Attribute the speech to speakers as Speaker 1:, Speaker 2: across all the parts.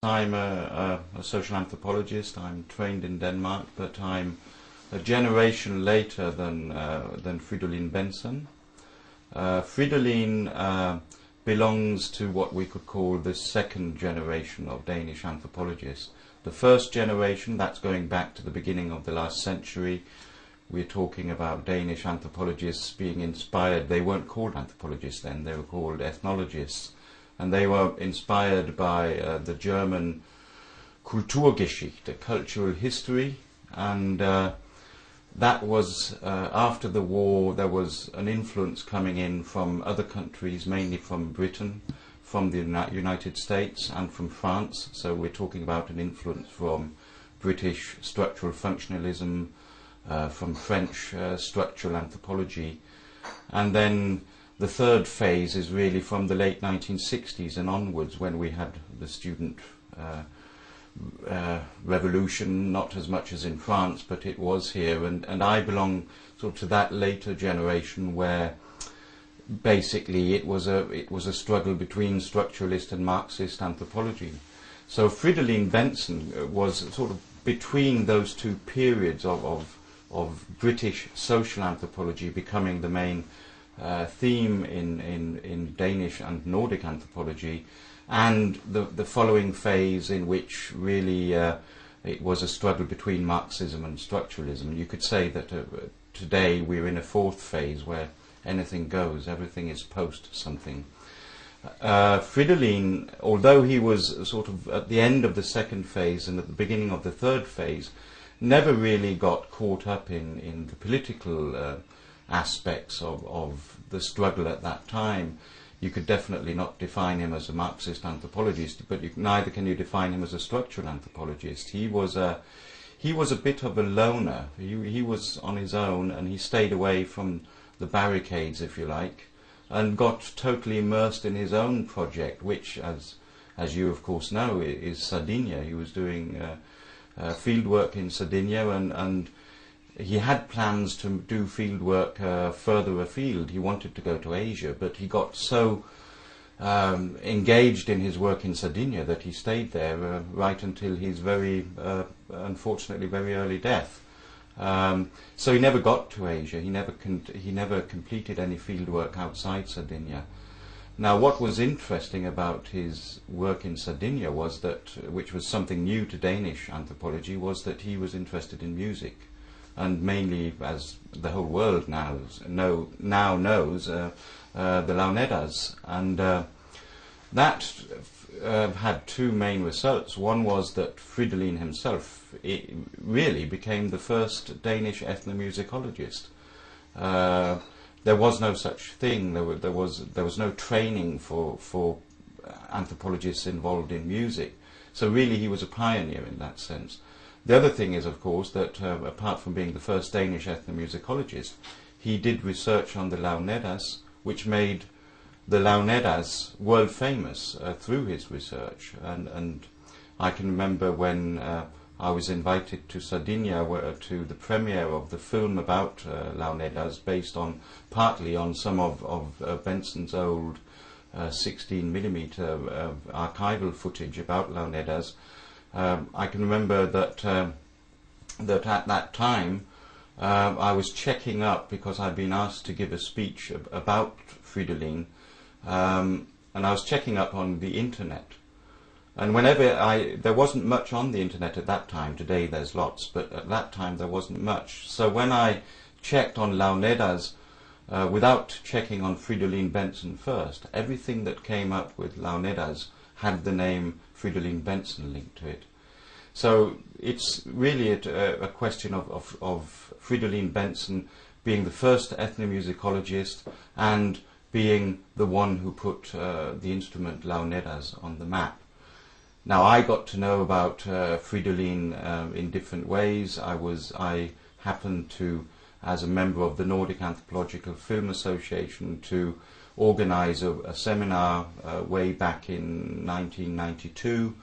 Speaker 1: I'm a social anthropologist. I'm trained in Denmark, but I'm a generation later than Fridolin Benson. Fridolin belongs to what we could call the second generation of Danish anthropologists. The first generation, that's going back to the beginning of the last century. We're talking about Danish anthropologists being inspired. They weren't called anthropologists then, they were called ethnologists. And they were inspired by the German Kulturgeschichte, cultural history, and that was, after the war, there was an influence coming in from other countries, mainly from Britain, from the United States and from France. So we're talking about an influence from British structural functionalism, from French structural anthropology, and then the third phase is really from the late 1960s and onwards, when we had the student revolution, not as much as in France, but it was here, and I belong sort of to that later generation where basically it was a struggle between structuralist and Marxist anthropology. So Fridolin Benson was sort of between those two periods of British social anthropology becoming the main theme in Danish and Nordic anthropology, and the following phase in which really it was a struggle between Marxism and structuralism. You could say that today we're in a fourth phase where anything goes, everything is post something. Fridolin, although he was sort of at the end of the second phase and at the beginning of the third phase, never really got caught up in the political aspects of the struggle at that time. You could definitely not define him as a Marxist anthropologist, but neither can you define him as a structural anthropologist. He was a bit of a loner. He was on his own, and he stayed away from the barricades, if you like, and got totally immersed in his own project, which, as you of course know, is Sardinia. He was doing field work in Sardinia, and he had plans to do field work further afield. He wanted to go to Asia, but he got so engaged in his work in Sardinia that he stayed there right until his unfortunately very early death. So he never got to Asia. He never completed any field work outside Sardinia. Now, what was interesting about his work in Sardinia was that, which was something new to Danish anthropology, was that he was interested in music. And mainly, as the whole world now knows, the Launedas. And that had two main results. One was that Fridolin himself really became the first Danish ethnomusicologist. There was no such thing. There was no training for anthropologists involved in music. So really he was a pioneer in that sense. The other thing is, of course, that apart from being the first Danish ethnomusicologist, he did research on the Launedas, which made the Launedas world famous through his research. And I can remember when I was invited to Sardinia to the premiere of the film about Launedas, based partly on some of Benson's old 16mm archival footage about Launedas. I can remember that at that time I was checking up, because I'd been asked to give a speech about Fridolin, and I was checking up on the internet. And there wasn't much on the internet at that time. Today there's lots, but at that time there wasn't much. So when I checked on Launedas, without checking on Fridolin Benson first, everything that came up with Launedas had the name Fridolin Benson linked to it. So it's really a question of Fridolin Benson being the first ethnomusicologist and being the one who put the instrument Launedas on the map. Now, I got to know about Fridolin in different ways. I happened to, as a member of the Nordic Anthropological Film Association, to organize a seminar way back in 1992,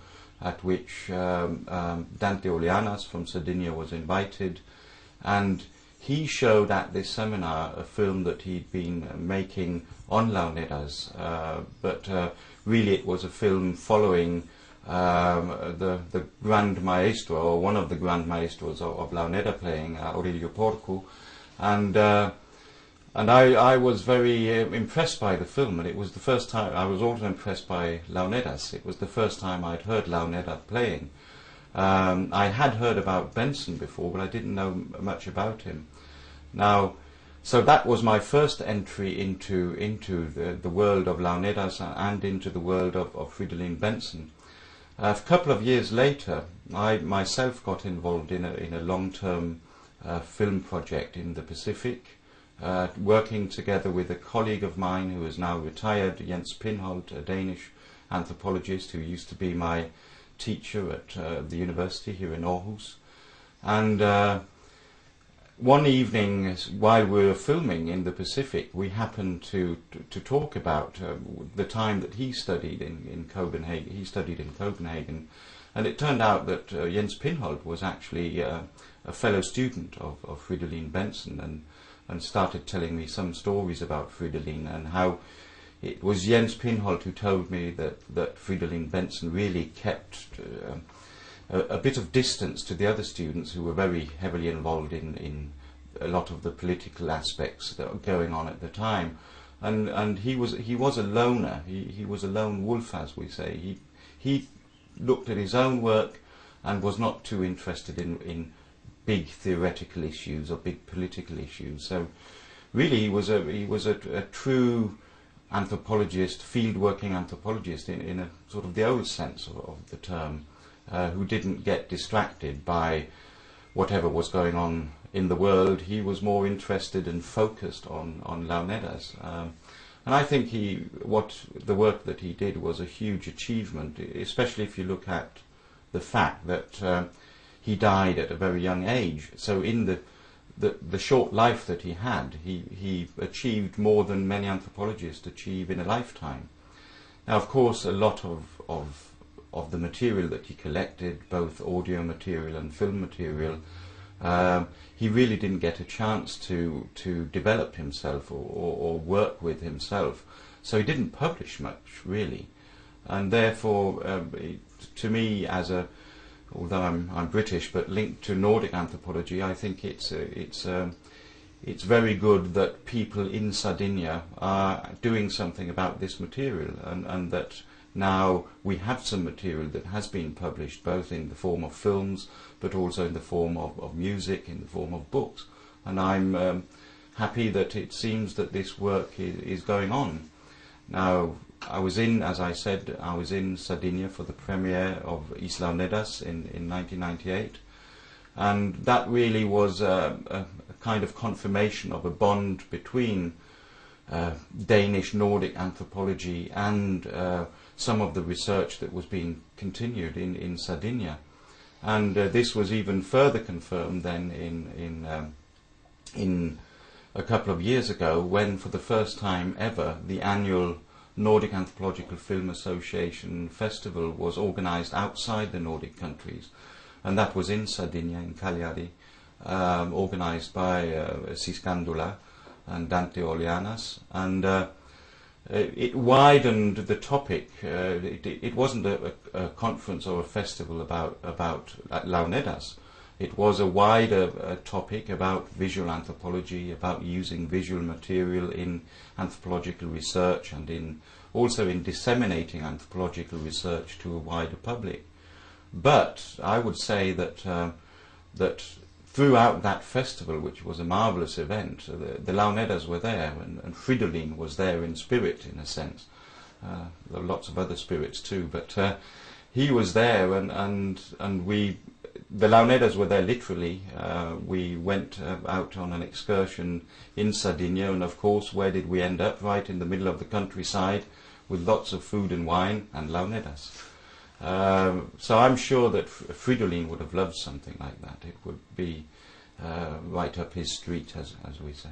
Speaker 1: at which Dante Oleanas from Sardinia was invited, and he showed at this seminar a film that he'd been making on Launedas, but really it was a film following the Grand Maestro, or one of the Grand Maestros of Launedda playing, Aurelio Porcu, and I was very impressed by the film, and it was the first time. I was also impressed by Launeddas. It was the first time I'd heard Launedda playing. I had heard about Benson before, but I didn't know much about him. Now, so that was my first entry into the world of Launeddas and into the world of Fridolin Benson. A couple of years later, I myself got involved in a long-term film project in the Pacific, working together with a colleague of mine who is now retired, Jens Pinholt, a Danish anthropologist who used to be my teacher at the university here in Aarhus. And one evening, while we were filming in the Pacific, we happened to talk about the time that he studied in Copenhagen. He studied in Copenhagen, and it turned out that Jens Pinholt was actually a fellow student of Fridolin Benson, and started telling me some stories about Fridolin, and how it was Jens Pinholt who told me that Fridolin Benson really kept a bit of distance to the other students who were very heavily involved in a lot of the political aspects that were going on at the time, and he was a loner. He was a lone wolf, as we say. He looked at his own work and was not too interested in big theoretical issues or big political issues. So really, he was a true anthropologist, field-working anthropologist in a sort of the old sense of the term, who didn't get distracted by whatever was going on in the world. He was more interested and focused on Launeddas. And I think the work that he did was a huge achievement, especially if you look at the fact that he died at a very young age. So in the short life that he had, he achieved more than many anthropologists achieve in a lifetime. Now, of course, a lot of the material that he collected, both audio material and film material, he really didn't get a chance to develop himself or work with himself. So he didn't publish much, really. And therefore, to me, although I'm British, but linked to Nordic anthropology, I think it's very good that people in Sardinia are doing something about this material, and that now we have some material that has been published, both in the form of films, but also in the form of music, in the form of books. And I'm happy that it seems that this work is going on. Now, as I said, I was in Sardinia for the premiere of Launeddas in 1998, and that really was a kind of confirmation of a bond between Danish Nordic anthropology and some of the research that was being continued in Sardinia. And this was even further confirmed then in a couple of years ago, when for the first time ever the annual Nordic Anthropological Film Association Festival was organised outside the Nordic countries, and that was in Sardinia, in Cagliari, organised by Ciscandula and Dante Olianas, and it widened the topic. It wasn't a conference or a festival about Launeddas. It was a wider topic about visual anthropology, about using visual material in anthropological research, and also in disseminating anthropological research to a wider public. But I would say that throughout that festival, which was a marvellous event, the Launeddas were there, and Fridolin was there in spirit, in a sense. There were lots of other spirits too, but he was there, and the Launeddas were there literally. We went out on an excursion in Sardinia, and of course, where did we end up? Right in the middle of the countryside, with lots of food and wine and Launeddas. So I'm sure that Fridolin would have loved something like that. It would be right up his street, as we say.